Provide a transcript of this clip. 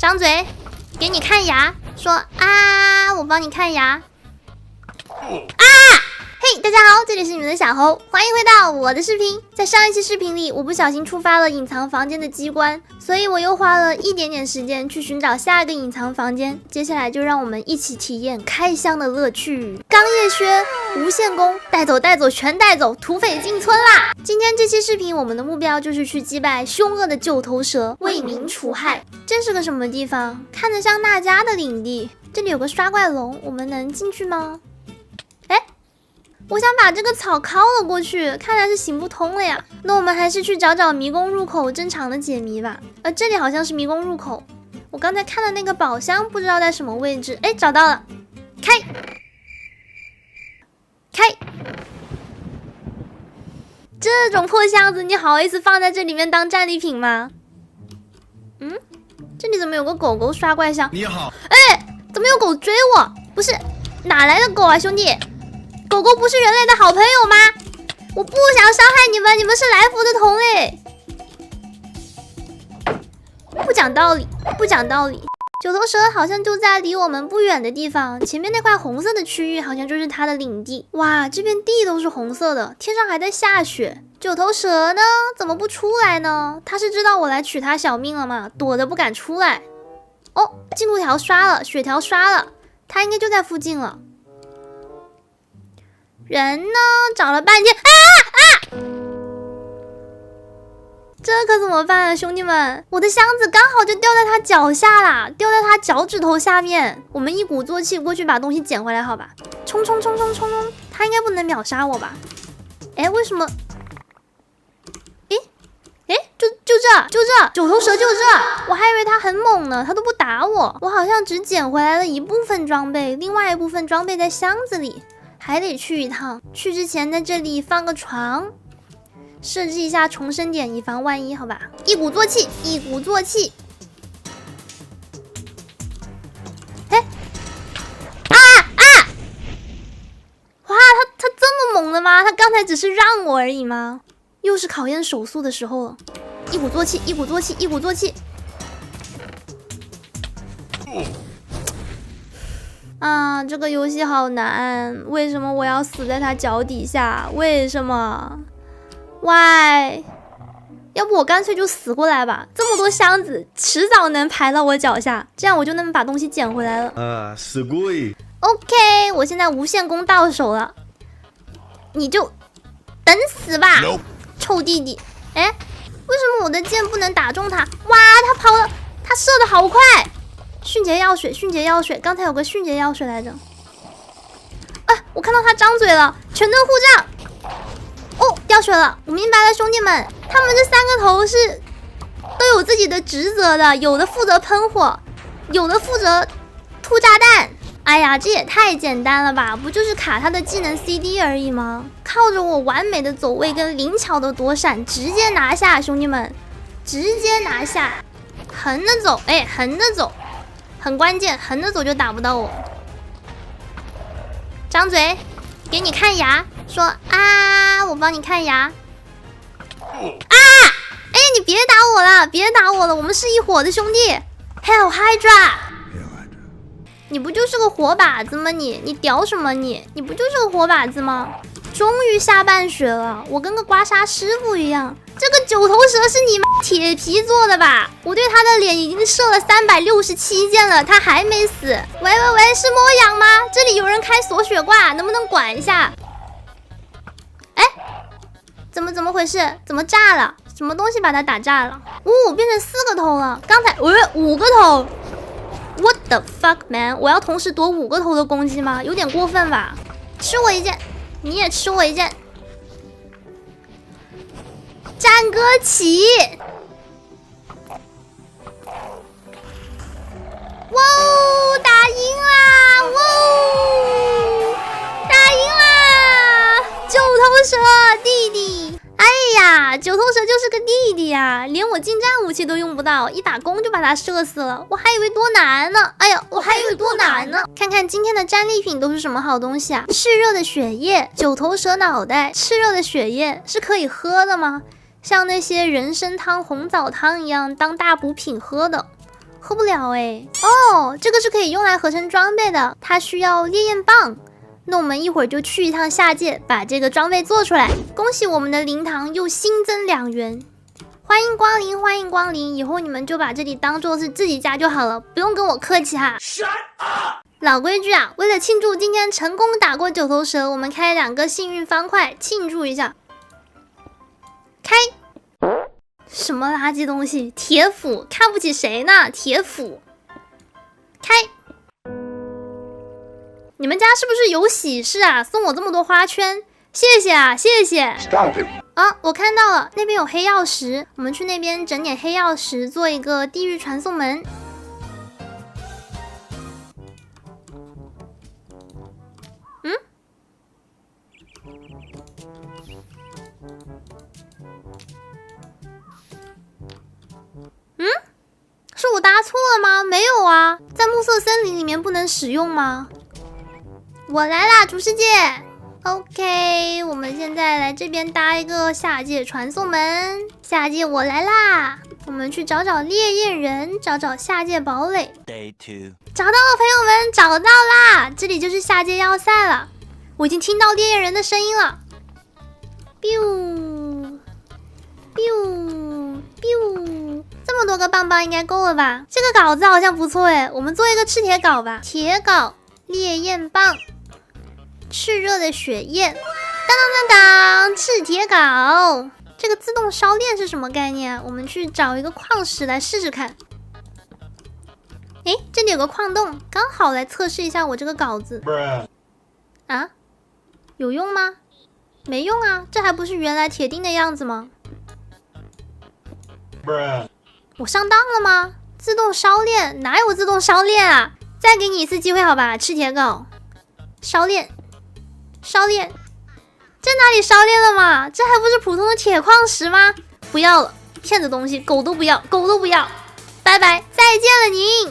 张嘴，给你看牙，说啊，我帮你看牙。啊！嘿，大家好，这里是你们的小猴，欢迎回到我的视频。在上一期视频里，我不小心触发了隐藏房间的机关，所以我又花了一点点时间去寻找下一个隐藏房间。接下来就让我们一起体验开箱的乐趣。钢叶靴、无限弓，带走带走全带走，土匪进村啦！今天这期视频，我们的目标就是去击败凶恶的九头蛇，为民除害。这是个什么地方？看着像娜迦的领地。这里有个刷怪龙，我们能进去吗？我想把这个草敲了过去，看来是行不通了呀。那我们还是去找找迷宫入口，正常的解谜吧。这里好像是迷宫入口。我刚才看的那个宝箱不知道在什么位置。找到了，开。这种破箱子，你好意思放在这里面当战利品吗？这里怎么有个狗狗刷怪箱？你好。怎么有狗追我？不是，哪来的狗啊，兄弟？狗狗不是人类的好朋友吗？我不想伤害你们，你们是来福的同类。不讲道理，不讲道理。九头蛇好像就在离我们不远的地方，前面那块红色的区域好像就是它的领地。哇，这片地都是红色的，天上还在下雪。九头蛇呢？怎么不出来呢？它是知道我来取它小命了吗？躲着不敢出来。进度条刷了，血条刷了，它应该就在附近了。人呢？找了半天，这可怎么办啊，兄弟们！我的箱子刚好就掉在他脚下啦，掉在他脚趾头下面。我们一鼓作气过去把东西捡回来，好吧？冲！他应该不能秒杀我吧？为什么？就这，九头蛇就这，我还以为他很猛呢，他都不打我。我好像只捡回来了一部分装备，另外一部分装备在箱子里。还得去一趟，去之前在这里放个床，设置一下重生点，以防万一，好吧？一鼓作气。哇，他这么猛的吗？他刚才只是让我而已吗？又是考验手速的时候了。一鼓作气。这个游戏好难，为什么我要死在他脚底下？为什么 ？Why？ 要不我干脆就死过来吧，这么多箱子，迟早能排到我脚下，这样我就能把东西捡回来了。すごい。OK， 我现在无限弓到手了，你就等死吧， Nope. 臭弟弟！为什么我的箭不能打中他？哇，他跑了，他射得好快！迅捷药水，刚才有个迅捷药水来着。我看到他张嘴了，全盾护杖。掉水了，我明白了，兄弟们，他们这三个头是都有自己的职责的，有的负责喷火，有的负责吐炸弹。哎呀，这也太简单了吧，不就是卡他的技能 CD 而已吗？靠着我完美的走位跟灵巧的躲闪，直接拿下，兄弟们，直接拿下。横着走，横着走。很关键，横着走就打不到我。张嘴，给你看牙，说啊，我帮你看牙。你别打我了，别打我了，我们是一伙的兄弟。Hell Hydra， 你不就是个活靶子吗？你屌什么你不就是个活靶子吗？终于下半血了，我跟个刮痧师傅一样。这个九头蛇是你妈铁皮做的吧？我对他的脸已经射了367箭了，他还没死。喂，是摸痒吗？这里有人开锁血挂，能不能管一下？怎么回事？怎么炸了？什么东西把它打炸了？变成4个头了。刚才5个头。What the fuck man？ 我要同时躲5个头的攻击吗？有点过分吧？吃我一剑，你也吃我一剑。战歌起！哇，打赢啦！哇，打赢啦！九头蛇弟弟，九头蛇就是个弟弟呀，连我近战武器都用不到，一打弓就把他射死了，我还以为多难呢。看看今天的战利品都是什么好东西啊？炽热的血液，九头蛇脑袋，炽热的血液是可以喝的吗？像那些人参汤、红枣汤一样当大补品喝的。喝不了哎。哦，这个是可以用来合成装备的，它需要烈焰棒。那我们一会儿就去一趟下界，把这个装备做出来。恭喜我们的灵堂又新增2元，欢迎光临，欢迎光临！以后你们就把这里当做是自己家就好了，不用跟我客气哈。Shut up！ 老规矩啊，为了庆祝今天成功打过9头蛇，我们开2个幸运方块庆祝一下。开！什么垃圾东西？铁斧，看不起谁呢？铁斧！开！你们家是不是有喜事啊？送我这么多花圈，谢谢啊，谢谢。啊，我看到了，那边有黑曜石，我们去那边整点黑曜石，做一个地狱传送门。是我搭错了吗？没有啊，在暮色森林里面不能使用吗？我来啦，主世界。OK， 我们现在来这边搭一个下界传送门。下界我来啦，我们去找找烈焰人，找找下界堡垒。Day 2，找到了，朋友们，找到啦！这里就是下界要塞了。我已经听到烈焰人的声音了。biu biu biu， 这么多个棒棒应该够了吧？这个镐子好像不错哎，我们做一个赤铁镐吧。铁镐，烈焰棒。炽热的血焰，当当当当，赤铁镐。这个自动烧炼是什么概念啊？我们去找一个矿石来试试看。诶，这里有个矿洞，刚好来测试一下我这个镐子。啊，有用吗？没用啊，这还不是原来铁钉的样子吗？我上当了吗？自动烧炼哪有自动烧炼啊？再给你一次机会好吧，赤铁镐，烧炼。烧炼，这哪里烧炼了嘛？这还不是普通的铁矿石吗？不要了，骗子东西，狗都不要，狗都不要，拜拜，再见了您。